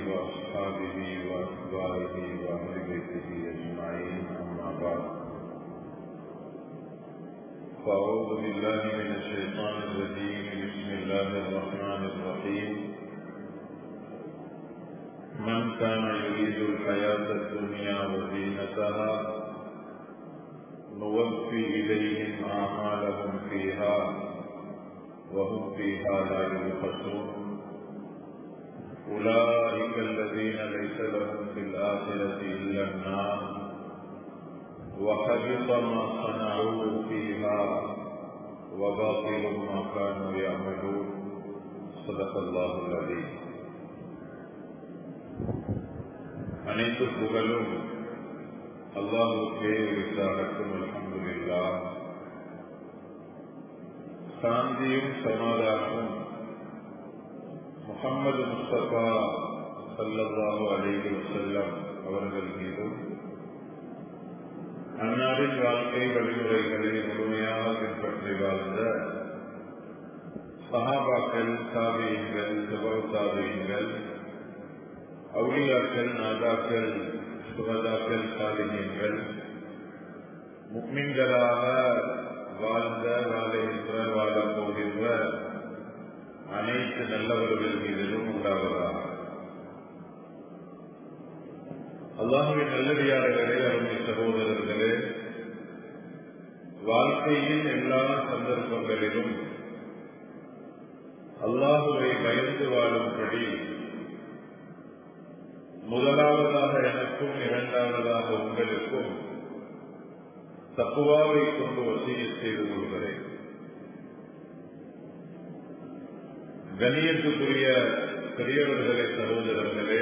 وأصحابه وأتباعه وأهل بيته أجمعين أما بعد فأعوذ بالله من الشيطان الرجيم بسم الله الرحمن الرحيم من كان يريد الحياة الدنيا وزينتها نوفي إليهم أعمالهم فيها وهم فيها لا يبخسون أولئك الذين ليس لهم في الآخرة إلا النار وحبط ما صنعوا فيها وباطل ما كانوا يعملون صدق الله العظيم. அனைத்து புகழும் அல்லாஹ்வுக்கே உரித்தாகட்டும். அல்ஹம்துலில்லாஹ். சாந்தியும் சமாதானமும் முஹம்மது முஸ்தபா ஸல்லல்லாஹு அலைஹி வஸல்லம் அவர்கள் மீதும், அன்னாரின் வாழ்க்கை வழிமுறைகளை முழுமையாக பின்பற்றி வாழ்ந்த சஹாபாக்கள், தாபீன்கள், தபவு தாபீன்கள், அவுலியாக்கள், நாதாக்கள், சுஹதாக்கள், சாலிஹீன்கள், முஃமின்களாக வாழ்ந்த, வாழுகின்ற, வாழப் போகின்ற அனைத்து நல்லவர்கள் மீதிலும் உண்டாவதாக. அல்லாஹ்வின் நல்லடியார்களே, அருமை சகோதரர்களே, வாழ்க்கையின் எல்லா சந்தர்ப்பங்களிலும் அல்லாஹுவை பயந்து வாழும்படி முதலாவதாக எனக்கும், இரண்டாவதாக உங்களுக்கும் தக்வாவை கொண்டு வசியத் செய்து கொள்கிறேன். கண்ணியத்துக்குரிய பெரியவர்களே, சகோதரர்களே,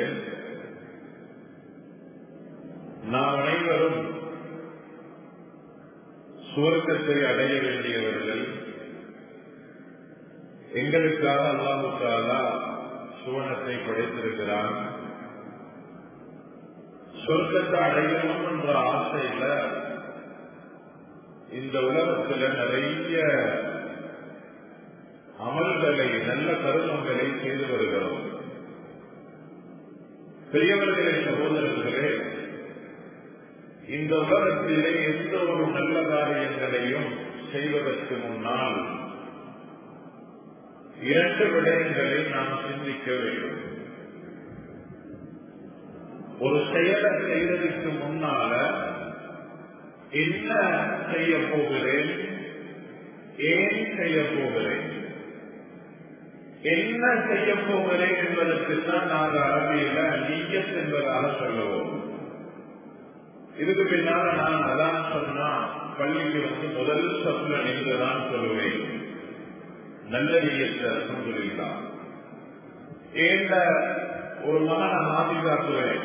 நாம் அனைவரும் சுவர்க்கத்தை அடைய வேண்டியவர்கள். எங்களுக்காக அல்லாஹ் தஆலா சுவனத்தை படைத்திருக்கிறான். சொர்க்கத்தை அடையணும் என்ற ஆசையில இந்த உலகத்தில் நிறைய அமல்களை, நல்ல கருமங்களை செய்து வருகிறோம். பெரியவர்களே, சகோதரர்களே, இந்த உலகத்திலே எந்த ஒரு நல்ல காரியங்களையும் செய்வதற்கு முன்னால் இரண்டு விடயங்களை நாம் சிந்திக்க வேண்டும். ஒரு செயலை செய்வதற்கு முன்னால என்ன செய்ய போகிறேன், ஏன் செய்ய போகிறேன், என்ன செய்ய போகிறேன் என்பதற்குத்தான் நாங்கள் அரபியில நிய்யத் என்பதாக சொல்லுவோம். இதுக்கு பின்னால நான் அதான் சொன்னா பள்ளிக்கு முதல் சொற்ல நின்றுதான் சொல்லுவேன், நல்ல நிய்யத்தை அல்ஹம்துலில்லாஹ். ஏண்ட ஒரு மகனை ஆதிகாக்குவேன்,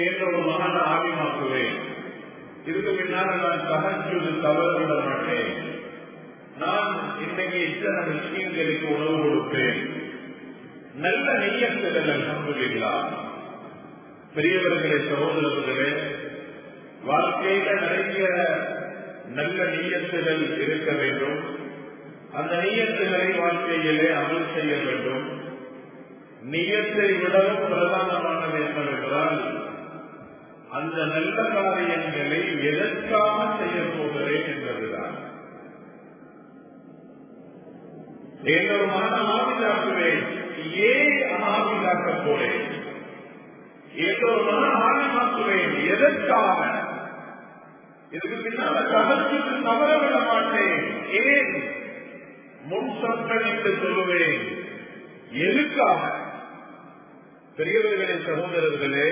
ஏண்ட ஒரு மகனை ஆதிமாக்குவேன். இதுக்கு பின்னால நான் தஹஜ்ஜுத் தவறவிட மாட்டேன். நான் இன்னைக்கு இத்தனை மிஸ்கீன்களுக்கு உணவு கொடுப்பேன். நல்ல நிய்யத்துகள் அல்ஹம்துலில்லாஹ். பெரியவர்களே, சகோதரர்களே, வாழ்க்கையில நிறைய நல்ல நிய்யத்துகள் இருக்க வேண்டும். அந்த நிய்யத்துகளை வாழ்க்கையிலே அமல் செய்ய வேண்டும். நிய்யத்தை விடவும் பிரதானமானது என்னவென்றால், அந்த நல்ல காரியங்களை எதற்காக செய்ய போகிறேன் என்பதுதான். ஒரு மகன் ஆவிதாக்குவேன், ஏன் ஆவிதாக்க போறேன்? ஒரு மகன் ஆவிமாக்குவேன், எதற்காக? இதுக்கு பின்னால தகவலுக்கு தவறவிட மாட்டேன். ஏன் முன் சொற்களித்து சொல்லுவேன், எதுக்காக? பெரியவர்களே, சகோதரர்களே,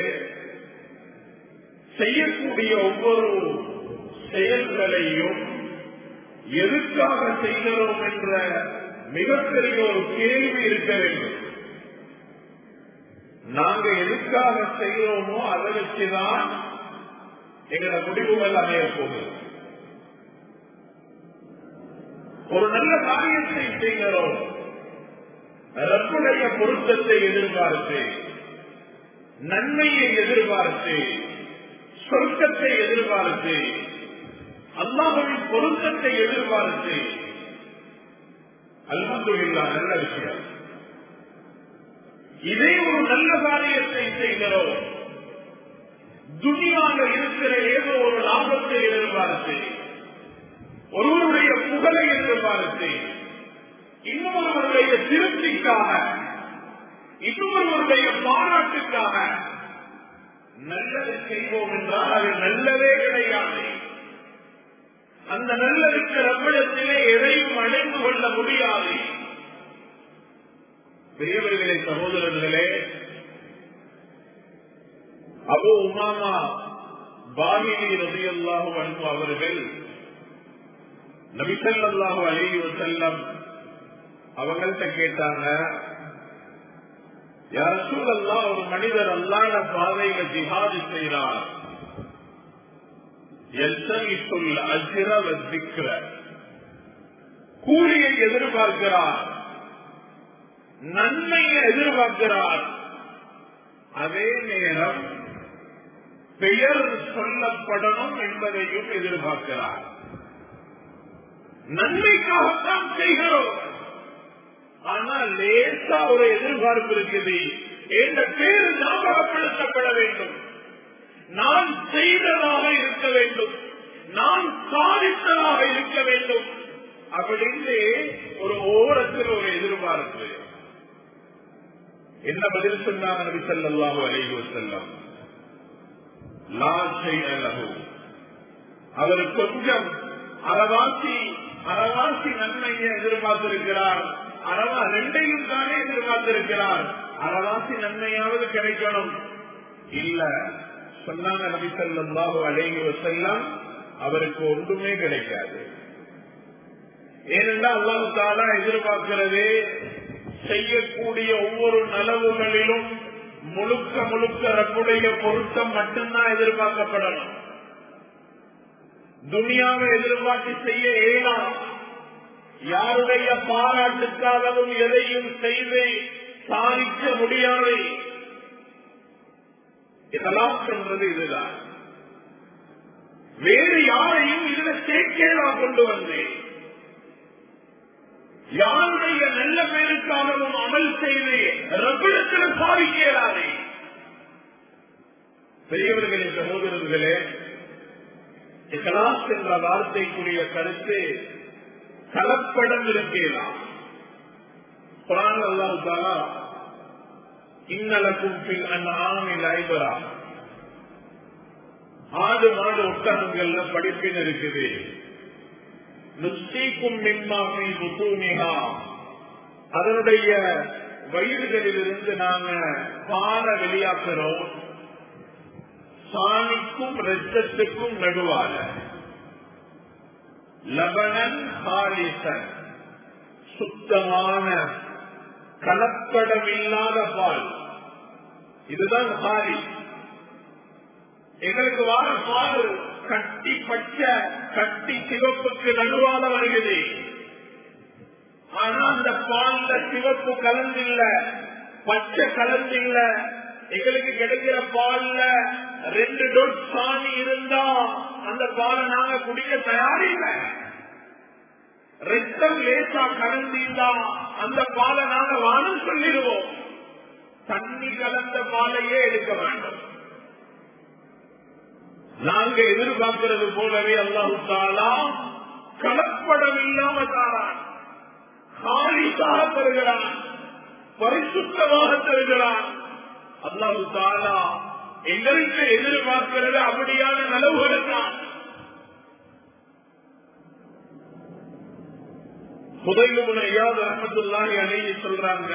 செய்யக்கூடிய ஒவ்வொரு செயல்களையும் எதுக்காக செய்கிறோம் என்ற மிகப்பெரிய ஒரு கேள்வி இருக்க வேண்டும். நாங்க எதுக்காக செய்கிறோமோ அதை வச்சுதான் எங்களோட முடிவுகள் அமைய போகுது. ஒரு நல்ல காரியத்தை செய்கிறோம், ரப்புடைய பொருத்தத்தை எதிர்பார்த்து, நன்மையை எதிர்பார்த்து, சொர்க்கத்தை எதிர்பார்த்து, அல்லாஹ்வின் பொருத்தத்தை எதிர்பார்த்து, அல்ஹம்துலில்லாஹ் நல்ல விஷயம். இதே ஒரு நல்ல காரியத்தை செய்கிறோம், துனியாக இருக்கிற ஏதோ ஒரு லாபத்தை எதிர்பார்த்து, ஒருவருடைய புகழை எதிர்பார்த்து, இன்னொருவருடைய திருப்திக்காக, இன்னொருவருடைய பாராட்டுக்காக நல்லது செய்வோம் என்றால் அது நல்லதே கிடையாது. அந்த நல்லதுக்கு ரப்பிடத்திலே எதையும் அடைந்து கொள்ள முடியாது. பெரியவர்களே, சகோதரர்களே, அபூ உமாமா பாஹிலி ரலியல்லாஹு அன்ஹு அவர்கள் நபி ஸல்லல்லாஹு அலைஹி வஸல்லம் அவங்கள்ட்ட கேட்டாங்க, யா ரசூலல்லாஹ், ஒரு மனிதர் அல்லாஹ்வுடைய பாதையில ஜிஹாத் செய்கிறார், யல்தமிசுல் அஜ்ர வஸ்ஸிக்ர, கூலியை எதிர்பார்க்கிறார், நன்மையை எதிர்பார்க்கிறார், அதே நேரம் பெயர் சொல்லப்படணும் என்பதையும் எதிர்பார்க்கிறார். நன்மைக்காகத்தான் செய்கிறோம், ஆனால் லேசா ஒரு எதிர்பார்ப்பு இருக்குது, என்ற பேர் ஞாபகப்படுத்தப்பட வேண்டும், நான் செய்ததாக இருக்க வேண்டும், நான் சாதித்ததாக இருக்க வேண்டும் அப்படின்னு ஒரு ஓரத்தில் ஒரு எதிர்பார்ப்பு. என்ன பதில் சொன்னாங்க நபி ஸல்லல்லாஹு அலைஹி வஸல்லம்? லா ஷைஅ லஹு, அவர் கொஞ்சம் அறவாசி நன்மையை எதிர்பார்த்திருக்கிறார், அறவா ரெண்டையும் தானே எதிர்பார்த்திருக்கிறார், அறவாசி நன்மையாவது கிடைக்கணும். இல்ல, சொன்னாங்க நபி ஸல்லல்லாஹு அலைஹி வஸல்லம், அவருக்கு ஒன்றுமே கிடைக்காது. ஏனென்றால் அல்லாஹ் தஆலா எதிர்பார்க்கிறது, செய்யக்கூடிய ஒவ்வொரு நலவுகளிலும் முழுக்க ரப்புடைய பொருத்தம் மட்டும்தான் எதிர்பார்க்கப்படணும். துனியாவை எதிர்பார்த்து செய்ய இயலாது. யாருடைய பாராட்டுக்காகவும் எதையும் செய்து சாதிக்க முடியாது. இதெல்லாம் சொல்றது இதுதான். வேறு யாரையும் இதுல சேர்க்கேடா கொண்டு வந்தேன். யாருடைய நல்ல பேருக்காகவும் அமல் செய்து ரப்பிடத்தில் சாதிக்கிறாரே. பெரியவர்களே, சகோதரர்களே, இஹ்லாஸ் என்ற வார்த்தைக்குரிய கருத்து கலப்படம் இருக்கலாம். குர்ஆன் அல்லாஹ் தஆலா இன்னலக்கும் ஃபில் அன்ஆமி லைப்ரா, ஆடு மாடு ஒட்டகங்கள்ல படிப்பின் இருக்குது. நுஸ்தீக்கும் மிம்மா ஃபீ புத்தூனிஹா, அதனுடைய வயிறுகளிலிருந்து நாங்க பால வெளியாக்குறோம். சாணிக்கும் இரத்தத்துக்கும் நடுவால லபனன் ஹாலிசன், சுத்தமான கலப்படமில்லாத பால். இதுதான் ஹாலி. எங்களுக்கு வார பால் கட்டி பச்சை, கட்டி சிவப்புக்கு நடுவால வருகிறது. ஆனா அந்த பால்ல சிவப்பு கலந்தில்ல, பச்சை கலந்தில்ல. எங்களுக்கு கிடைக்கிற பால்ல 2 டொட் சாணி இருந்தா அந்த பாலை நாங்க குடிக்க தயாரில்லை. ரத்தம் லேசா கலந்திருந்தா அந்த பாலை நாங்க வானம் சொல்லிடுவோம். தண்ணி கலந்த பாலையே எடுக்க வேண்டும். நாங்க எதிர்பார்க்கிறது போலவே அல்லாஹ் தஆலா கலப்படம் இல்லாம தாரான், காலிசாக தருகிறான், பரிசுத்தமாக தருகிறான். அல்லாஹ் தஆலா எங்களுக்கு எதிர்பார்க்கிறது அப்படியான நலவுகள் தான். ஃபுதைல் இப்னு இயாத் ரஹ்மத்துல்லாஹி அலைஹி சொல்றாங்க,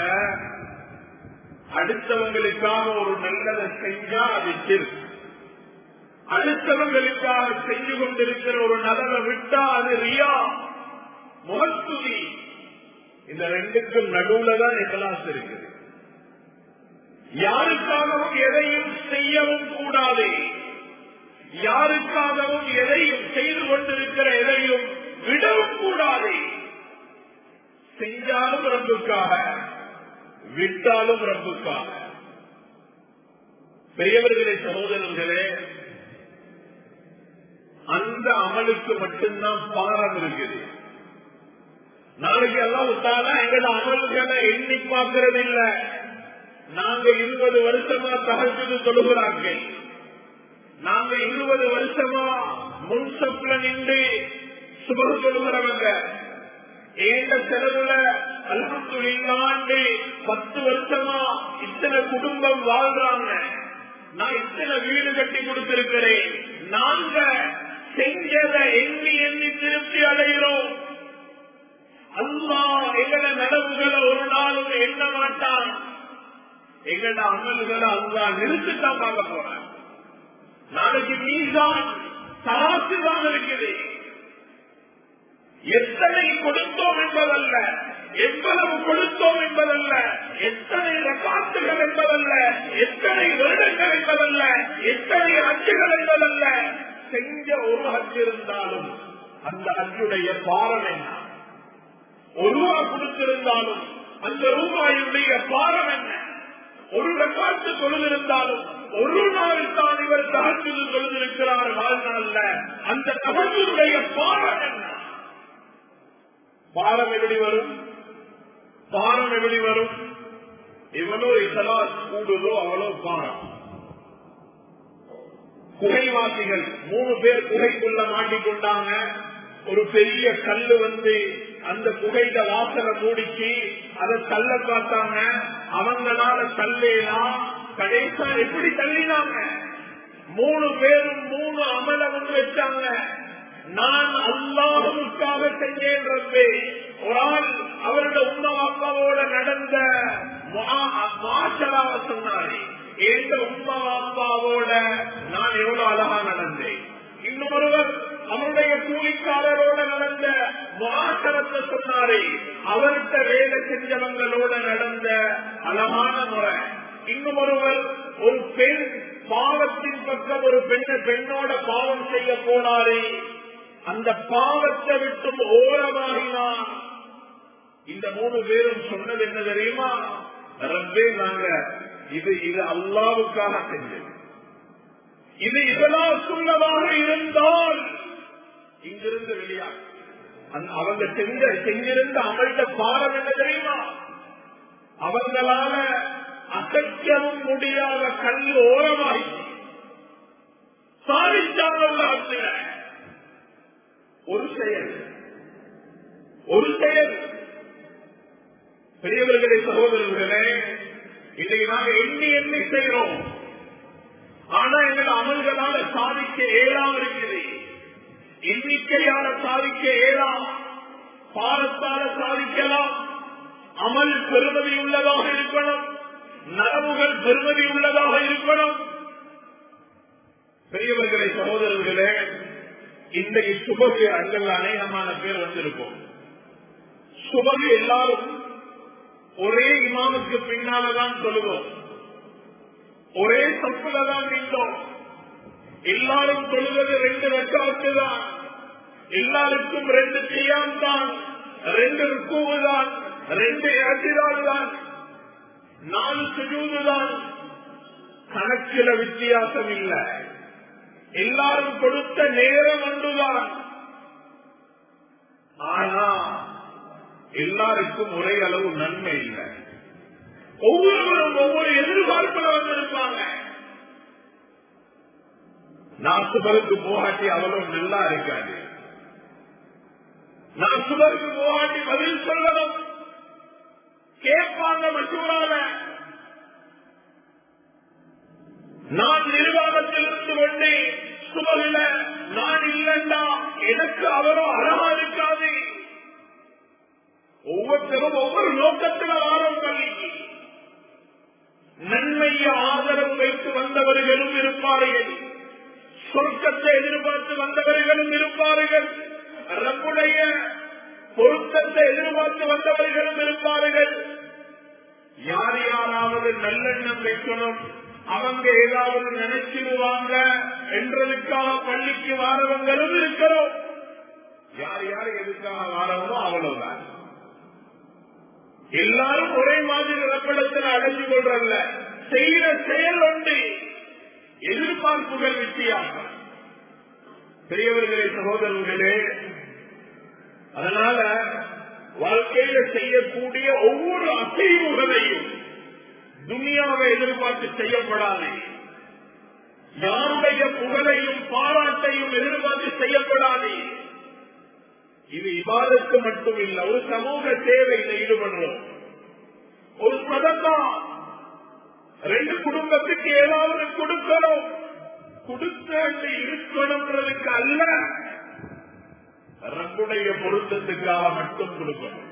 அடுத்தவங்களுக்காக ஒரு நல்லதை செஞ்சா அது ஷிர்க், அடுத்தவங்களுக்காக செஞ்சு கொண்டிருக்கிற ஒரு நலவை விட்டா அது ரியா, முகஸ்துதி. இந்த ரெண்டுக்கும் நடுவுல தான் இஹ்லாஸ் இருக்குது. யாருக்காகவும் எதையும் செய்யவும் கூடாது, யாருக்காகவும் எதையும் செய்து கொண்டிருக்கிற எதையும் விடவும் கூடாது. செஞ்சாலும் ரப்புக்காக, விட்டாலும் ரப்புக்காக. பெரியவர்களே, சகோதரர்களே, அந்த அமலுக்கு மட்டும்தான் பாரம் இருக்குது. நாளைக்கு அல்லாஹ் தஆலா எங்களோட அமல்களை எண்ணி பார்க்கிறது இல்ல, நாங்க 20 வருஷமா தஹஜ்ஜுத் தொழுகிறார்கள். நாங்க 20 வருஷமா முன்சப்ல நின்று சுபஹ் தொழுகிறவங்க. ஏண்ட செலவுல அல்ஹம்துலில்லாஹ் 10 வருஷமா இத்தனை குடும்பம் வாழ்றாங்க. நான் இத்தனை வீடு கட்டி கொடுத்திருக்கிறேன். நாங்க செஞ்சதை எண்ணி எண்ணி திருப்தி அடைகிறோம். அல்லாஹ் எங்கட நடவுகளை ஒரு நாளும் எண்ண மாட்டான். எங்கட அமல்களை அல்லாஹ் நிறுத்தித்தான் பார்க்க போறான். நாளைக்கு மீசான் தராசுதான் இருக்குது. எத்தனை கொடுத்தோம் என்பதல்ல, எவ்வளவு கொடுத்தோம் என்பதல்ல, எத்தனை ரக்காத்துகள் என்பதல்ல, எத்தனை வருடங்கள் என்பதல்ல, எத்தனை ஹஜ்ஜுகள் என்பதல்ல. செஞ்ச ஒரு ஹஜ் இருந்தாலும் அந்த ஹஜ்ஜுடைய பாரம் என்ன? ஒரு ரூபாய் கொடுத்திருந்தாலும் அந்த ரூபாயுடைய பாரம் என்ன? ஒரு ரக்காத்து தொழுதிருந்தாலும் ஒரு நாள் தான் இவர் தஹஜ்ஜுத் தொழுதிருக்கிறார் வாழ்நாள்ல. அந்த தஹஜ்ஜுடைய பாரம் என்ன? பாரம் எப்படி வரும்? பாரம் எப்படி வரும்? எவ்வளோ இசலாஸ் கூடுதோ அவ்வளோ பாரம். குகைவாசிகள் 3 பேர் குகைக்குள்ள மாட்டிக்கொண்டாங்க. ஒரு பெரிய கல்லு வந்து அந்த குகைத வாசலை மூடிச்சு அதை தள்ள பார்த்தாங்க. அவங்களால தள்ளேலாம். கடைசா எப்படி தள்ளினாங்க? 3 பேரும் 3 அமல வந்து வச்சாங்க. நான் அல்லாஹ்வுக்காக செஞ்சேன் ரப்பே. ஒரு ஆள் அவருடைய உம்மா அப்பாவோட நடந்த மாஷராவ சொன்னாரு. எந்த உம்மா அப்பாவோட நான் எவ்வளவு அழகா நடந்தேன். இன்னும் ஒருவர் அவருடைய கூலிக்காரரோட நடந்த மாஷரத்தை சொன்னாரு. அவர்கிட்ட வேலை செஞ்சவங்களோட நடந்த அழகான முறை. இன்னும் ஒருவர் ஒரு பெண் பாவத்தின் பக்கம் ஒரு பெண்ணோட பாவம் செய்ய போனாரு. அந்த பாவத்தை விட்டும் ஓரமாகினான். இந்த 3 பேரும் சொன்னது என்ன தெரியுமா? ரப்பே, நாங்க இது அல்லாஹ்வுக்காக செஞ்சது. இது இஹ்லாஸ் உள்ளதாக இருந்தால் இங்கிருந்து வெளியாக அவங்க செஞ்சிருந்த அமல்ட பாரம் என்ன தெரியுமா? அவங்களால அசைக்கவும் முடியாத கல் ஓரமாகி சாதிச்சாங்க. ஒரு செயல் பெரியவர்களே, சகோதரர்களே, இதை நாங்கள் எண்ணி எண்ணி செய்கிறோம். ஆனா எங்கள் அமல்களால சாதிக்க இயலாம இருக்குது. எண்ணிக்கையால சாதிக்க இயலாம், பாரத்தால சாதிக்கலாம். அமல் பெருமதி உள்ளதாக இருக்கணும், நனவுகள் பெருமதி உள்ளதாக இருக்கணும். பெரியவர்களே, சகோதரர்களே, இன்றைக்கு சுபகு அங்கள் அநேகமான பேர் வந்திருக்கும். சுபகு எல்லாரும் ஒரே இமாமுக்கு பின்னால்தான் தொழுவோம், ஒரே சப்புல தான் நின்றோம். எல்லாரும் தொழுவது 2 ரக்காத்து தான். எல்லாருக்கும் 2 கியாம் தான், 2 ருக்கூ தான், 2 இஅ்திதால் தான், 4 சுஜூது தான். கணக்கில வித்தியாசம் இல்லை. எல்லாரும் கொடுத்த நேரம் ஒன்றுதான். ஆனா எல்லாருக்கும் ஒரே அளவு நன்மை இல்லை. ஒவ்வொருவரும் ஒவ்வொரு எதிர்பார்ப்புல வந்திருப்பாங்க. நான் சுபருக்கு போகாட்டி அவ்வளவு நல்லா இருக்காது. நான் சுபருக்கு போகாட்டி பதில் சொல்லணும் கேட்பாங்க மசூரால. நான் நிர்வாகத்திலிருந்து கொண்டு சுபகில நான் இல்லைண்டா எனக்கு அவரோ அழகா இருக்காது. ஒவ்வொருத்தரும் ஒவ்வொரு நோக்கத்தில் ஆரம் பள்ளிக்கு நன்மைய ஆதரவு வைத்து வந்தவர்களும் இருப்பார்கள், சொர்க்கத்தை எதிர்பார்த்து வந்தவர்களும் இருப்பார்கள், ரப்புடைய பொருத்தத்தை எதிர்பார்த்து வந்தவர்களும் இருப்பார்கள். யார் யாராவது நல்லெண்ணம் வைக்கணும், அவங்க ஏதாவது நினைச்சிடுவாங்க என்றதுக்காக பள்ளிக்கு வாரவங்களும் இருக்கிறோம். யார் யார் எதுக்காக வாரவோ அவ்வளவுதான். எல்லாரும் ஒரே மாதிரி ரப்படத்தில் அடைஞ்சு கொள்றல்ல, செய்கிற செயல் ஒன்று, எதிர்பார்ப்புகள் வித்தியாசம். பெரியவர்களே, சகோதரர்களே, அதனால வாழ்க்கையில செய்யக்கூடிய ஒவ்வொரு அசைவுகளையும் துனியாவை எதிர்பார்த்து செய்யப்படாது. யாருடைய புகழையும் பாராட்டையும் எதிர்பார்த்து செய்யப்படாது. இது இபாதத்து மட்டும் இல்ல, ஒரு சமூக சேவையில் ஈடுபடுறோம். ஒரு சதகா, 2 குடும்பத்துக்கு ஏதாவது கொடுக்கணும். கொடுக்க இருக்கணும்ன்றதுக்கு அல்ல, ரப்புடைய பொருத்தத்துக்காக மட்டும் கொடுக்கணும்.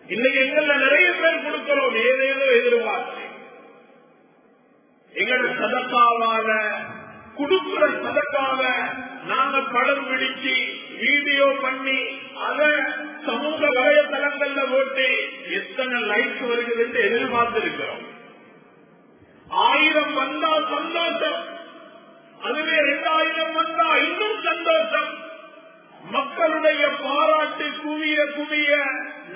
இன்னைக்கு எங்கள்ல நிறைய பேர் கொடுக்கிறோம் ஏதேதோ எதிர்பார்த்து. எங்களோட சதக்காவாக கொடுக்கிற சதக்காக நாங்க படம் பிடிச்சு வீடியோ பண்ணி அத சமூக வலைதளங்கள்ல போட்டு எத்தனை லைக்ஸ் வருகிறது என்று எதிர்பார்த்து இருக்கிறோம். 1000 வந்தா சந்தோஷம், அதுவே 2000 வந்தா இன்னும் சந்தோஷம். மக்களுடைய பாராட்டு குவிய குவிய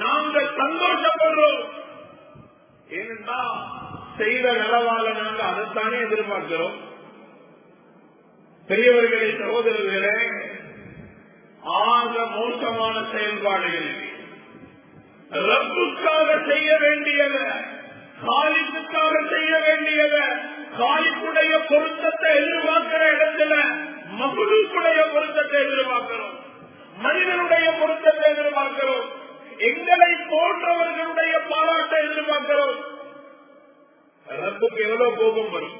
நாங்கள் சந்தோஷப்படுறோம். ஏனென்றா செய்த நலவால நாங்கள் அதைத்தானே எதிர்பார்க்கிறோம். பெரியவர்களே, சகோதரர்களே, ஆக மோசமான செயல்பாடுகள் ரப்புக்காக செய்ய வேண்டியத, காலிப்புக்காக செய்ய வேண்டியத, காலிப்புடைய பொருத்தத்தை எதிர்பார்க்கிற இடத்துல மகளுடைய பொருத்தத்தை எதிர்பார்க்கிறோம், மனிதனுடைய பொருத்தத்தை எதிர்பார்க்கிறோம், எங்களை போன்றவர்களுடைய பாராட்டை எதிர்பார்க்கிறோம். ரப்புக்கு எவ்வளவு கோபம் வரும்.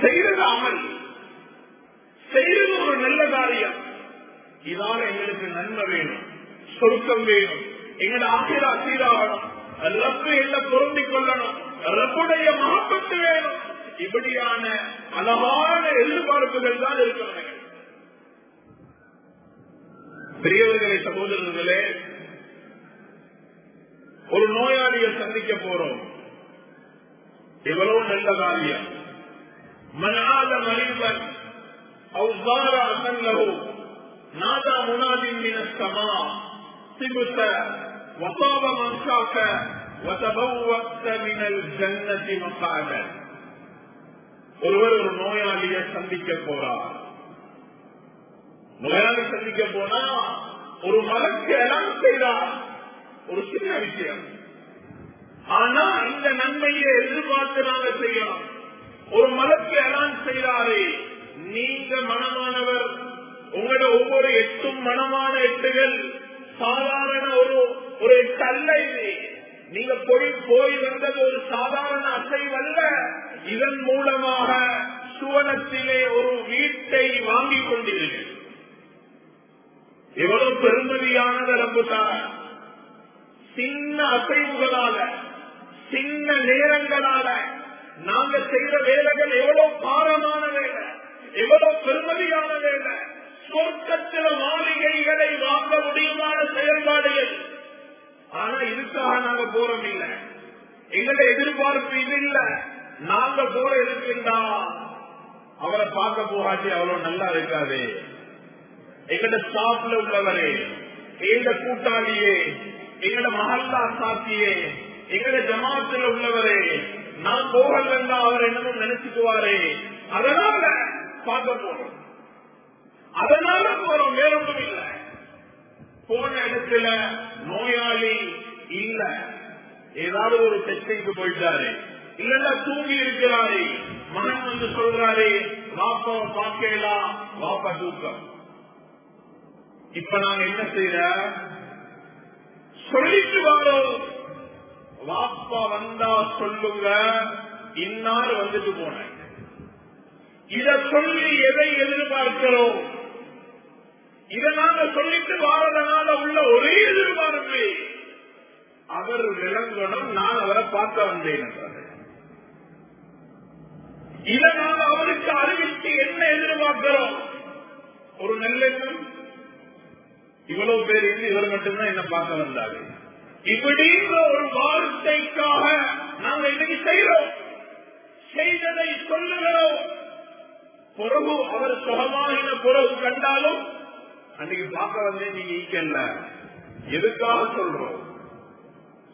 செய்யறது அமல், செய்யறது ஒரு நல்ல காரியம். இதால எங்களுக்கு நன்மை வேணும், சொர்க்கம் வேணும், எங்களோட ஆசிரா சீராகணும், ரப்பு என்ன பொருந்திக் கொள்ளணும், ரப்புடைய மகப்பத்து வேணும். இப்படியான அழகான எதிர்பார்ப்புகள் தான் இருக்கிறது. பெரியவர்களே, சகோதரர்களே, ஒரு நோயாளியை சந்திக்க போறோம். எவ்வளவு நல்ல காரியம். மனாத மனிதன் அவ்வாறு அசல்லோ நாதா முனாதின் மினஸ்தமா சிபுத்த வசாப மன்சாக்க வசபவத்த மினல் ஜன்னதி மகாத. ஒருவர் ஒரு நோயாளியை சந்திக்க போறார். நோயாளி சந்திக்க போனா ஒரு மலக்கு எல்லாம் செய்தார். ஒரு சின்ன விஷயம், ஆனா இந்த நன்மையை எதிர்பார்த்து நாங்க செய்யணும். ஒரு மலக்கு எல்லாம் செய்தாரே, நீங்க மனமானவர், உங்களோட ஒவ்வொரு 8 மனமான 8கள் சாதாரண ஒரு 8 அல்ல. இது நீங்க போய் வந்தது ஒரு சாதாரண அசைவல்ல. இதன் மூலமாக சுவனத்திலே ஒரு வீட்டை வாங்கிக் கொண்டீர்கள். எவ்வளவு பெருமதியானது ரப்புதார. சின்ன அசைவுகளால, சின்ன நேரங்களால நாங்க செய்த வேலைகள் எவ்வளவு பாரமான வேலை, எவ்வளவு பெருமதியான வேலை. சொர்க்கத்தில மாளிகைகளை வாங்க முடியுமான செயல்பாடுகள். ஆனா இதுக்காக நாங்க போறோம் இல்ல, எங்களுடைய எதிர்பார்ப்பு இது இல்ல. நாங்க போற இருக்கின்றா அவரை பார்க்க போகாட்டி அவ்வளவு நல்லா இருக்காது. எங்கட ஸ்டாப்ல உள்ளவரே, எங்க கூட்டாளியே, எங்கட மஹல்லா சாத்தியே, எங்கட ஜமாத்துல உள்ளவரே, நான் போகலன்னா அவர் என்னமோ நினைச்சுக்குவாரே, அதனால பார்க்க போறோம், அதனால போறோம், வேறொன்றும் இல்லை. போன இடத்துல நோயாளி இல்ல, ஏதாவது ஒரு டெஸ்டிங்க்கு போயிட்டாரு, இல்லன்னா தூங்கி இருக்கிறாரு, மகன் வந்து சொல்றாரு வாப்பாவை பார்க்கலாம், வாப்பா தூக்கம். இப்ப நாங்க என்ன செய்யற, சொல்லிட்டு வரோம், வாப்பா வந்தா சொல்லுங்க இன்னார் வந்துட்டு போன. இத சொல்லி எதை எதிர்பார்க்கிறோம்? இதை நாங்க சொல்லிட்டு வாரதனால உள்ள ஒரே எதிர்பார்ப்பு, அவர் விளங்கணும் நான் அவரை பார்க்க வந்தேன் என்றார். இதை நாங்க அவருக்கு அறிவித்து என்ன எதிர்பார்க்கிறோம்? ஒரு நல்லெண்ணம். இவ்வளவு பேர் இருந்து இவர் மட்டும்தான் என்ன பார்க்க வந்தாரு, இப்படின்ற ஒரு வார்த்தைக்காக நாங்க இன்னைக்கு செய்யறோம், செய்ததை சொல்லுகிறோம். பிறகு அவர் சுகமாகின பிறகு கண்டாலும் அன்னைக்கு பார்க்க வந்தே நீங்க ஈக்கல்ல, எதுக்காக சொல்றோம்?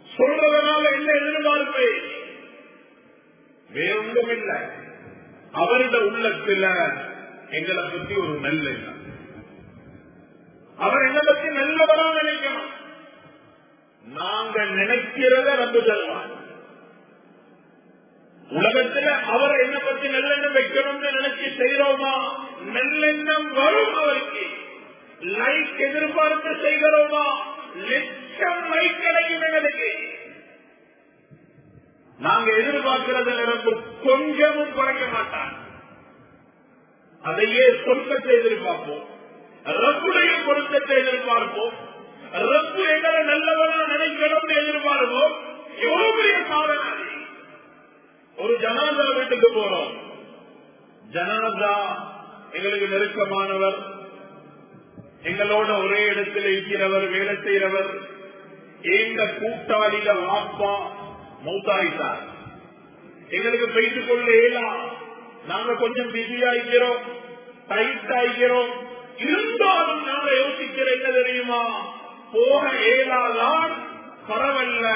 சொல்றதுனால என்ன எதிர்பார்ப்பு? வேறொன்றும் இல்லை, அவருடைய உள்ளத்துல எங்களை பத்தி ஒரு நல்ல எண்ணம், அவர் என்னை பத்தி நல்லவரா நினைக்கணும். நாங்க நினைக்கிறத ரப்பு தருவான். உலகத்துல அவரை என்ன பத்தி நல்லெண்ணம் வைக்கணும்னு நினைச்சு செய்யறோமா, நல்லெண்ணம் வரும். அவருக்கு லைக் எதிர்பார்த்து செய்கிறோமா, லட்சம் லைக் கிடைக்கும். எங்களுக்கு நாங்க எதிர்பார்க்கிறது ரப்பு கொஞ்சமும் குறைக்க மாட்டான். அதையே சொர்க்கத்தை எதிர்பார்ப்போம், ரப்புடைய பொருத்தத்தை எதிர்பார்ப்போம், ரப்பு எங்களை நல்லவனா நினைக்கணும்னு எதிர்பார்ப்போம். எவ்வளவு பெரிய சாதனை. ஒரு ஜனாதா வீட்டுக்கு போறோம். ஜனாதா எங்களுக்கு நெருக்கமானவர், எங்களோட ஒரே இடத்தில் இருக்கிறவர், வேலை செய்கிறவர். எங்க கூட்டாளிக வாப்பா மௌத்தாயிட்டார். எங்களுக்கு பேசிக் கொள்ள இயலாம். நாங்க கொஞ்சம் பிஸியா இருக்கிறோம், டைட் ஆகிறோம். இருந்தாலும் நாங்க யோசிக்கிற என்ன தெரியுமா, போக இயலாதான் பரவல்ல,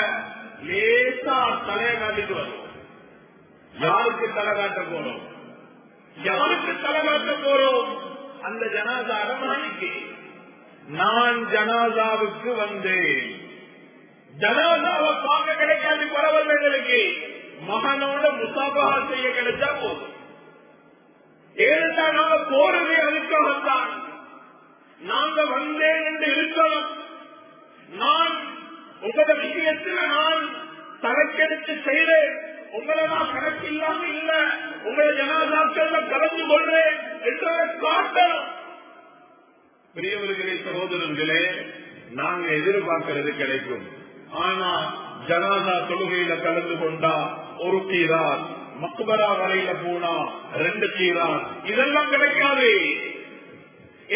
லேசா தலையை காட்டிட்டு வரும். யாருக்கு தலை காட்ட போறோம், யாருக்கு தலை காட்ட போறோம்? அந்த ஜனாதா அரமானிக்கு. நான் ஜனாதாவுக்கு வந்தேன். ஜனாதாவை பார்க்க கிடைக்காது பரவல்ல. எங்களுக்கு மகனோட முசாபஹா செய்ய கிடைச்சா போதும். ஏனென்றா நாங்க போறதே அதுக்காகத்தான். நாங்க வந்தேன் என்று இருக்கணும். நான் உங்களோட விஷயத்தில் நான் தலைக்கெடுத்து செய்றேன், உங்களை நான் கணக்கு இல்லாம இல்ல, உங்களை ஜனாதாக்கள் கலந்து கொள்றேன் என்றதை காட்டணும். பெரியவர்களே, சகோதரர்களே, நாங்க எதிர்பார்க்கிறது கிடைக்கும். ஆனா ஜனாதா தொழுகையில கலந்து கொண்டா ஒரு கீரார், மக்பரா வரையில போனா 2 கீரார், இதெல்லாம் கிடைக்காது.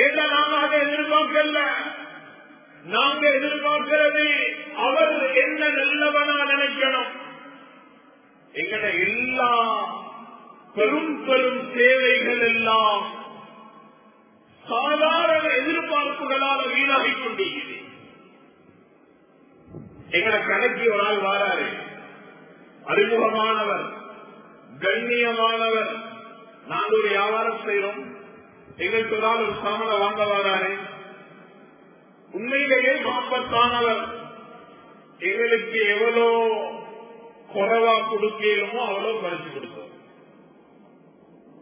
ஏன்னா நாங்க அதை எதிர்பார்க்கல. நாங்க எதிர்பார்க்கிறது அவர் என்ன நல்லவனா நினைக்கணும். எங்கட எல்லா பெரும் பெரும் சேவைகள் எல்லாம் சாதாரண எதிர்பார்ப்புகளால் வீணாகிக் கொண்டிருக்கிறது. எங்கட கணக்கு ஒரு ஆள் வாராரு, அறிமுகமானவர், கண்ணியமானவர். நாங்க ஒரு வியாபாரம் செய்யறோம், எங்களுக்கு ஒரு ஆள் ஒரு சாமனை வாங்க வராரு. உண்மையிலேயே மாப்பத்தானவர். எங்களுக்கு எவ்வளோ குறைவா கொடுக்கலுமோ அவ்வளவு குறைச்சு கொடுத்தோம்.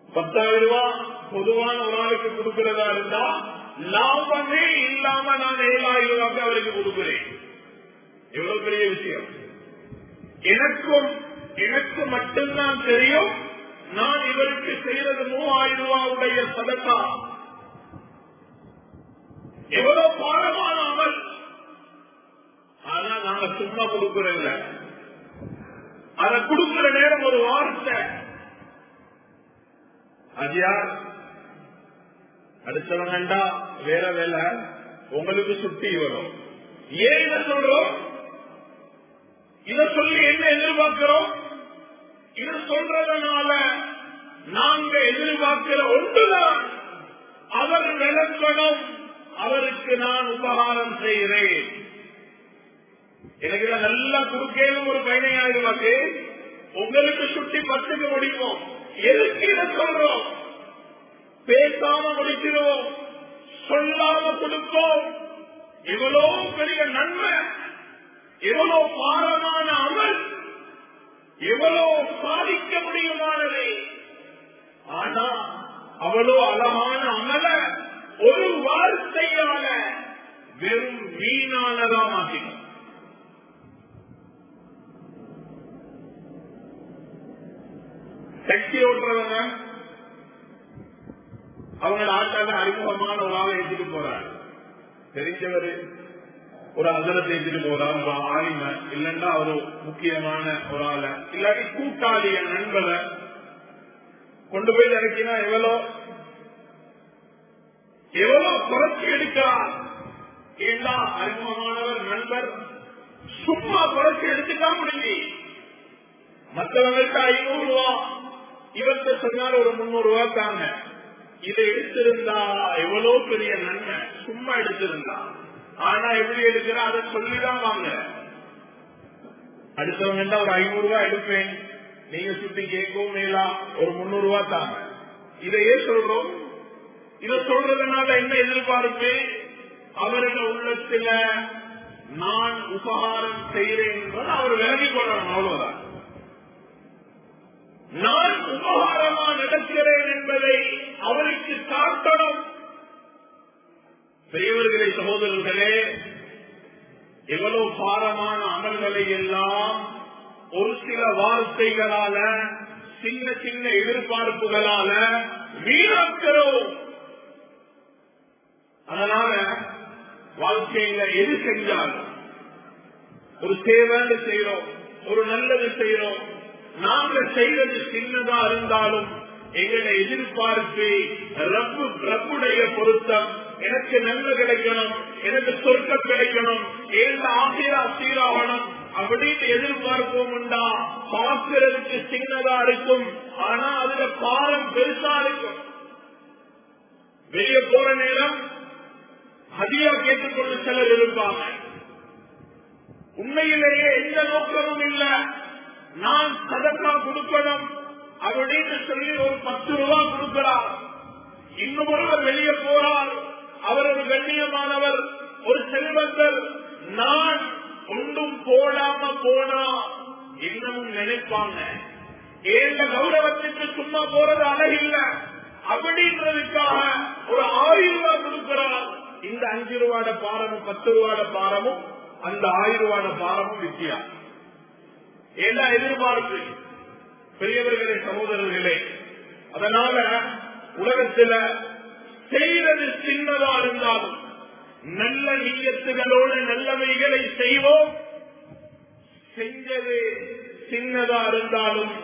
10,000 ரூபாய் பொதுவான ஒரு ஆளுக்கு கொடுக்கிறதா இருந்தா லாபமே இல்லாம நான் 7,000 ரூபாய்க்கு அவருக்கு கொடுக்கிறேன். எவ்வளவு பெரிய விஷயம். எனக்கு மட்டும்தான் தெரியும் நான் இவருக்கு செய்யறது 3,000 ரூபாவுடைய சதக்கா. எவ்வளவு பாரமான அமல். ஆனா நாங்க சும்மா கொடுக்கிறோம்ல, அதை கொடுக்கிற நேரம் ஒரு வார்த்தை, அது யார் அடுத்தவங்கண்டா வேற வேலை, உங்களுக்கு சுட்டி வரும். ஏன் இதை சொல்றோம்? இதை சொல்லி என்ன எதிர்பார்க்கிறோம்? இது சொல்றதுனால நாங்க எதிர்பார்க்கிற ஒன்றுதான், அவர் விளக்கணும், அவருக்கு நான் உபகாரம் செய்கிறேன். எனக்கு நல்லா குறுக்கேலும் ஒரு 15,000 ரூபாய்க்கு உங்களுக்கு சுட்டி 10க்கு முடிப்போம். எதுக்கு இதை சொல்றோம்? பேசாம முடிக்கிறோம், சொல்லாம கொடுப்போம். எவ்வளவு பெரிய நன்மை, எவ்வளவு பாரமான அமல், எவ்வளவு சாதிக்க முடியுமானது. ஆனா அவ்வளவு அழகான அமல ஒரு வார்த்தையால வெறும் வீணானதா மாற்றினோம். டாக்ஸி ஓட்டுறவங்க அவங்க ஆட்டால அறிமுகமான ஒரு ஆளை எடுத்துட்டு போறாரு. தெரிஞ்சவரு ஒரு அசலத்தை எடுத்துட்டு போறாரு, ஒரு ஆளும இல்லைன்னா ஒரு முக்கியமான ஒரு ஆளை இல்லாட்டி கூட்டாளிய நண்பரை கொண்டு போய் இறக்கினா எவ்வளவு குறைச்சி எடுக்கிறார். ஏன்னா அறிமுகமானவர் நண்பர் சும்மா குறைச்சி எடுத்துட்டா முடிஞ்சு. மற்றவங்களுக்கு 500 ரூபாய், இவர்கிட்ட சொன்னாலும் ஒரு 300 ரூபாய் தாங்க. இதை எடுத்திருந்தா எவ்வளவு பெரிய நன்மை, சும்மா எடுத்திருந்தா. ஆனா எப்படி எடுக்கிற அதை சொல்லிதான் வாங்க. அடுத்தவங்க ஒரு 500 ரூபாய் எடுப்பேன், நீங்க சுத்தி கேட்கவும் மேலா ஒரு 300 ரூபாய் தாங்க. இதையே சொல்றோம். இதை சொல்றதுனால என்ன எதிர்பார்ப்பு? அவர்கள் உள்ளத்துல நான் உபகாரம் செய்கிறேன் என்பது அவர் விலகிக் கொள்ளணும். அவ்வளவுதான். நான் உபகாரமா நடக்கிறேன் என்பதை அவருக்கு காட்டணும். பெரியவர்களே, சகோதரர்களே, எவ்வளவு பாரமான அமல்களை எல்லாம் ஒரு சில வார்த்தைகளால, சின்ன சின்ன எதிர்பார்ப்புகளால வீணாக்கிறோம். அதனால வாழ்க்கையில எது செஞ்சாலும் ஒரு சேவை செய்யறோம், ஒரு நல்லது செய்யறோம். நாங்க செய்வது சின்னதா இருந்தாலும் எங்களை எதிர்பார்ப்பு ரப்புடைய பொருத்தம், எனக்கு நன்மை கிடைக்கணும், எனக்கு சொர்க்கம் கிடைக்கணும், ஏந்த ஆசிரா சீராகணும் அப்படின்னு எதிர்பார்ப்போம் உண்டா. பார்க்கிறதுக்கு சின்னதா இருக்கும், ஆனா அதுல பாரம் பெருசா இருக்கும். வெளியே போற நேரம் ஹதியா கேட்டுக்கொண்டு சிலர் இருப்பாங்க. உண்மையிலேயே எந்த நோக்கமும் இல்ல, நான் சதக்கா கொடுக்கணும் அப்படின்னு சொல்லி ஒரு 10 ரூபாய் கொடுக்கிறார். இன்னும் ஒருவர் வெளியே போறார், அவர் ஒரு கண்ணியமானவர், ஒரு செல்வந்தர். நான் ஒன்றும் போடாம போனா இன்னமும் நினைப்பாங்க, ஏந்த கௌரவத்துக்கு சும்மா போறது அழகில்ல அப்படின்றதுக்காக ஒரு 1000 ரூபாய் கொடுக்கிறார். இந்த 5 ரூபாட பாரமும் 10 ரூபாட பாரமும் அந்த 1000 ரூபாட பாரமும் வித்தியாசம். என்ன எதிர்பார்ப்பு? பெரியவர்களே, சகோதரர்களே, அதனால உலகத்துல செய்வது சின்னதா இருந்தாலும் நல்ல நியத்துகளோடு நல்லவைகளை செய்வோம். செஞ்சது சின்னதா இருந்தாலும்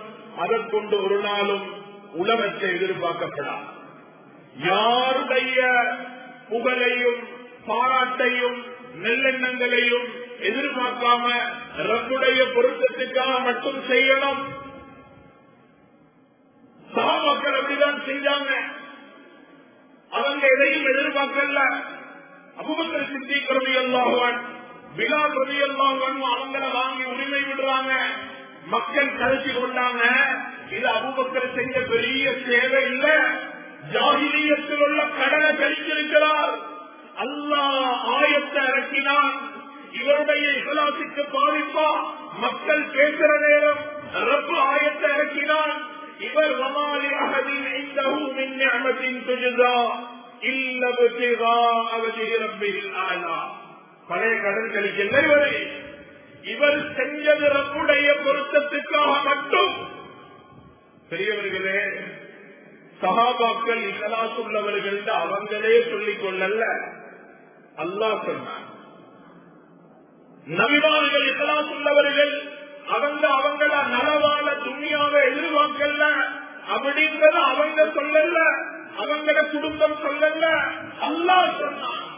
அதை கொண்டு ஒரு நாளும் உலகத்தை எதிர்பார்க்கப்படாது. யாருடைய புகழையும் பாராட்டையும் நல்லெண்ணங்களையும் எதிர்பார்க்காம ரப்புடைய பொருத்தத்துக்காக மட்டும் செய்யணும். சஹாபாக்கள் அப்படிதான் செஞ்சாங்க. அவங்க எதையும் எதிர்பார்க்கல. அபூபக்கர் சித்திக் ரலியல்லாஹு அன்ஹு, பிலால் ரலியல்லாஹு அன்ஹு அவங்கள வாங்கி உரிமை விடுறாங்க. மக்கள் கழிச்சு கொண்டாங்க. இது அபூபக்கர் செஞ்ச பெரிய சேவை இல்ல, ஜாஹிலியத்தில் உள்ள கடனை கழிச்சிருக்கிறார். அல்லாஹ் ஆயத்தை இறக்கினான். இவருடைய இஹ்லாஸுக்கு பாதிப்பா மக்கள் பேசுற நேரம் ரப்பு ஆயத்தை இறக்கினான். இவர் வமாலி அஹதின் இந்தஹு மின் நிஅமத்தின் துஜ்ஸா இல்ல பித்திகாஅ வஜ்ஹி ரப்பில் ஆலா. பழைய கடன் கழிக்கல. இவர் செஞ்சது ரப்புடைய பொருத்தத்துக்காக மட்டும். பெரியவர்களே, சஹாபாக்கள் இஹ்லாஸ் உள்ளவர்கள் அவங்களே சொல்லிக் கொள்ளல, அல்லாஹ் சொன்னார். நபிமார்கள் இஹ்லாஸ் உள்ளவர்கள் அவங்கள நலவான துன்யாவை எதிர்பார்க்கல அப்படின்றத அவங்க சொல்லல, அவங்கள குடும்பம் சொல்லல, அல்லாஹ் சொன்னார்.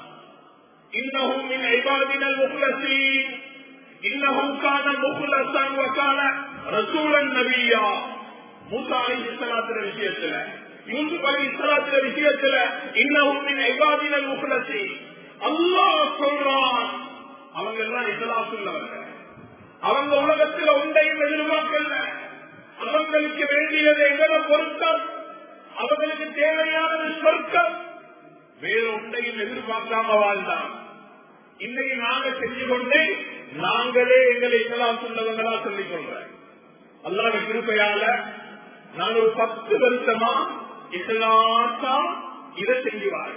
இன்னஹு மின் இபாதினல் முக்லஸீன், இன்னஹு கான முக்லஸன் வ கான ரசூலன் நபியா. மூசா அலைஹிஸ்ஸலாத்து விஷயத்துல, யூசுப் அலைஹிஸ்ஸலாத்து விஷயத்துல இன்னஹு மின் இபாதினல் முக்லஸீன் அல்லாஹ் சொல்றான். அவங்க எல்லாம் இஹ்லாஸ் உள்ளவர்கள். அவங்க உலகத்தில் ஒன்றையும் எதிர்பார்க்கல. அவங்களுக்கு வேண்டியது எங்கள பொருத்தம், அவங்களுக்கு தேவையானது சொர்க்கம். வேற ஒன்றையும் எதிர்பார்க்காம வாழ்ந்தான். இன்னைக்கு நாங்க செஞ்சு கொண்டு நாங்களே எங்களை இஹ்லாஸ் உள்ளவங்களா சொல்லிக் கொள்றேன். அல்லாஹ்வின் கிருபையால நான் ஒரு 10 வருஷமா இஹ்லாஸா இதை செஞ்சுவாய்,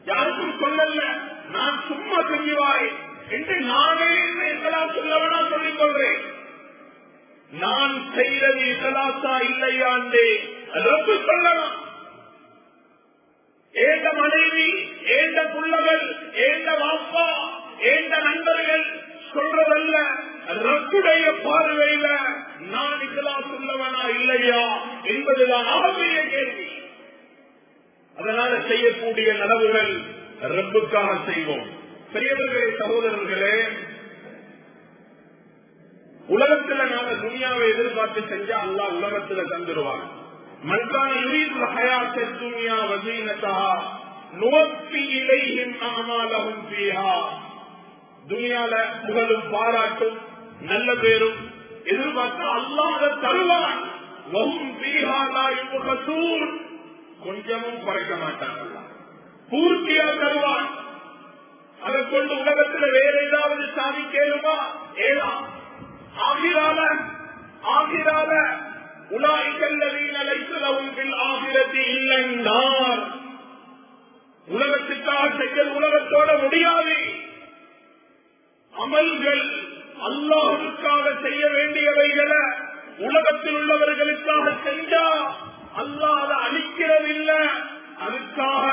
யாருக்கும் சொல்லல, நான் சும்மா செஞ்சுவாய் என்று நானே இஹ்லாஸ் உள்ளவனா சொல்லிக் கொள்றேன். நான் செய்யறது இஹ்லாஸா இல்லையாண்டே ரப்பு சொல்லலாம். ஏந்த மனைவி, ஏந்த புள்ளகள், ஏந்த வாப்பா, ஏந்த நண்பர்கள் சொல்றதல்ல, ரப்புடைய பார்வையில நான் இஹ்லாஸ் உள்ளவனா இல்லையா என்பதுதான் அவருடைய கேள்வி. அதனால செய்யக்கூடிய நலவுகள் ரப்புக்காக செய்வோம். பெரியவர்களே, சகோதரர்களே, உலகத்துல நாங்க துனியாவை எதிர்பார்த்து செஞ்சா அல்லாஹ் உலகத்துல தந்துருவாங்க. மன்கான யுரீதுல் ஹயாத்தத் துன்யா வஸீனத்தஹா நுவஃபி இலைஹிம் அஅமாலஹும் ஃபீஹா. துனியால புகழும் பாராட்டும் நல்ல பேரும் எதிர்பார்த்தா அல்லாஹ் அதை தருவான். வஹும் ஃபீஹா லா யுபகஸூன், கொஞ்சமும் குறைக்க மாட்டாங்க, பூர்த்தியா தருவான். அதை கொண்டு உலகத்துல வேற ஏதாவது கேளுமா? ஏலாம் ஆகிரால உலாய்கல்லதீன லைஸ லஹும் ஃபில் ஆகிரத்தி இல்லன்னார். உலகத்துக்காக செய்ய உலகத்தோட முடியாது. அமல்கள் அல்லாஹ்வுக்காக செய்ய வேண்டியவைகளை உலகத்தில் உள்ளவர்களுக்காக செஞ்சா அல்லாஹ் அதை அழிக்கிறதில்லை. அதுக்காக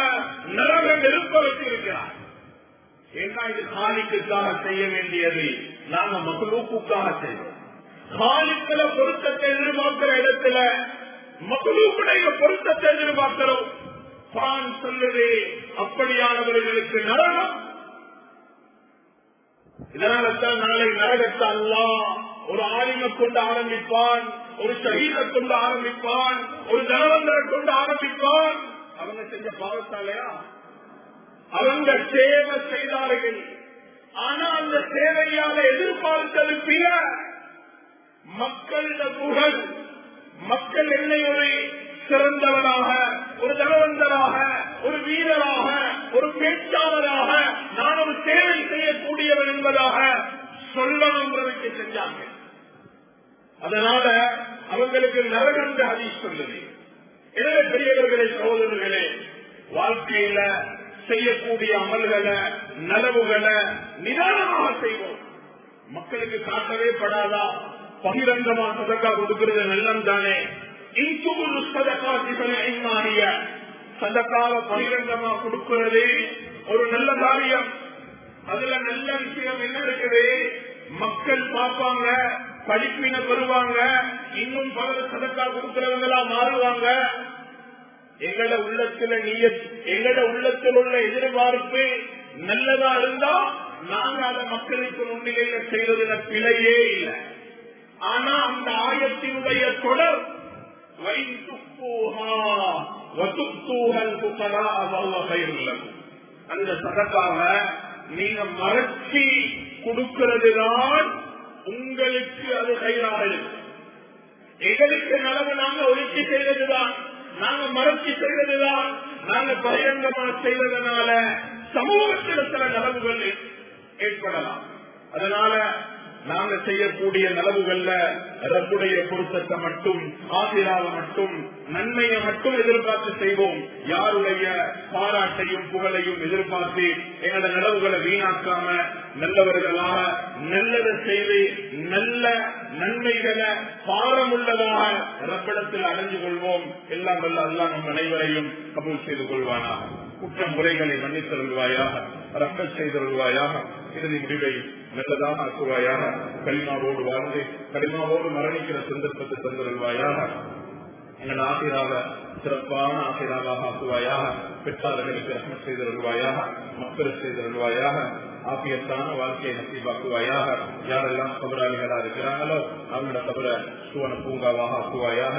நரக நெருப்ப வச்சிருக்கிறார். ஏன்னா இது காலிக்குக்காக செய்ய வேண்டியது, நாங்க மக்லூக்குக்காக செய்வோம். காலிக்கள பொருத்தத்தை எதிர்பார்க்கிற இடத்துல மக்லூக்குடைய பொருத்தத்தை எதிர்பார்க்கிறோம். குர்ஆன் சொல்லுது அப்படியானவர்களுக்கு நரகம். இதனால்தான் நாளை நரகத்தை அல்லாஹ் ஒரு ஆலிமை கொண்டு ஆரம்பிப்பான், ஒரு ஷஹீதை கொண்டு ஆரம்பிப்பான், ஒரு தனவந்தரை கொண்டு ஆரம்பிப்பான். அவங்க செஞ்ச பாவத்தாலையா? அவங்க சேவை செய்தார்கள். ஆனா அந்த சேவையால எதிர்பார்த்தது பிற. மக்களிட புகழ், மக்கள் என்னை ஒரு சிறந்தவராக, ஒரு தனவந்தராக, ஒரு வீரராக, ஒரு பேச்சாளராக, நான் ஒரு சேவை செய்யக்கூடியவன் என்பதாக சொல்லணுங்கிறதுக்கு செஞ்சாங்க. அதனால அவங்களுக்கு நரகம் ஹதீஸ் சொல்லுது. எனவே பெரியவர்களே, சகோதரர்களே, வாழ்க்கையில செய்யக்கூடிய அமல்களை, நலவுகளை நிதானமாக செய்வோம். மக்களுக்கு காட்டவே படாதா? பகிரங்கமா சதக்கா கொடுக்கிறது நல்லம் தானே. சதக்காவை பகிரங்கமா கொடுக்கிறது ஒரு நல்ல காரியம். அதுல நல்ல விஷயம் என்ன இருக்குது? மக்கள் பார்ப்பாங்க, படிப்பின பெறுவாங்க, இன்னும் பல சதக்கா கொடுக்கிறவங்களா மாறுவாங்க. எங்கட உள்ளத்துல எங்கட உள்ளத்தில் உள்ள எதிர்பார்ப்பு நல்லதா இருந்தா நாங்க அதை மக்களுக்கு முன்னிலையில செய்வதில் பிழையே இல்லை. ஆனா அந்த ஆயத்தினுடைய தொடர் அந்த சதக்காவை நீங்க மறைச்சி கொடுக்கிறதுதான் உங்களுக்கு அது கைராக இருக்கு. எங்களுக்கு நலவு நாங்க ஒழுக்கி செய்வதுதான், நாங்க மறைச்சி செய்வதுதான், நாங்க பகிரங்கமா செய்வதனால சமூகத்தில் சில நலவுகள் ஏற்படலாம். அதனால நாங்க செய்யக்கூடிய நலவுகள்ல ரப்புடைய பொருத்தத்தை மட்டும், ஆசிராவை மட்டும், நன்மையை மட்டும் எதிர்பார்த்து செய்வோம். யாருடைய பாராட்டையும் புகழையும் எதிர்பார்த்து எங்களோட நலவுகளை வீணாக்காம நல்லவர்களாக நல்லதை செய்து நல்ல நன்மைகளை பாரமுள்ளதாக ரப்பிடத்தில் அடைஞ்சு கொள்வோம். எல்லாம் வல்ல அல்லாஹ் நம் அனைவரையும் கபூல் செய்து கொள்வானாக. குற்றம் முறைகளை மன்னித்தருள்வாயாக, ரப்பத் செய்தருள்வாயாக. இறுதி முடிவை நல்லதாக ஆக்குவாயாக. கலிமாவோடு வாழ்ந்து கலிமாவோடு மரணிக்கிற சந்தர்ப்பத்தை தந்தருள்வாயாக. எங்கள் ஆசிராக சிறப்பான ஆசிராவாக ஆக்குவாயாக. பெற்றாளர்களுக்கு ரஹ்மத் செய்தருள்வாயாக, மக்கள் செய்தருள்வாயாக. ஆபியத்தான வாழ்க்கையை நசீபாக்குவாயாக. யாரெல்லாம் கபராளிகளா இருக்கிறாங்களோ அவங்களோட கபரை சுவன பூங்காவாக ஆக்குவாயாக.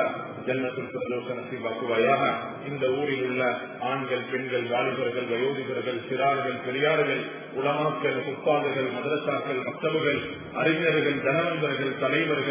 ஜன்னத்துல் ஃபிர்தௌஸ நசீபாக்குவாயாக. இந்த ஊரில் உள்ள ஆண்கள், பெண்கள், வாலிபர்கள், வயோதிகர்கள், சிறார்கள், பெரியார்கள், உலமாக்கள், உஸ்தாதுகள், மதரசாக்கள், மக்தபுகள், அறிஞர்கள், தனவந்தர்கள், தலைவர்கள்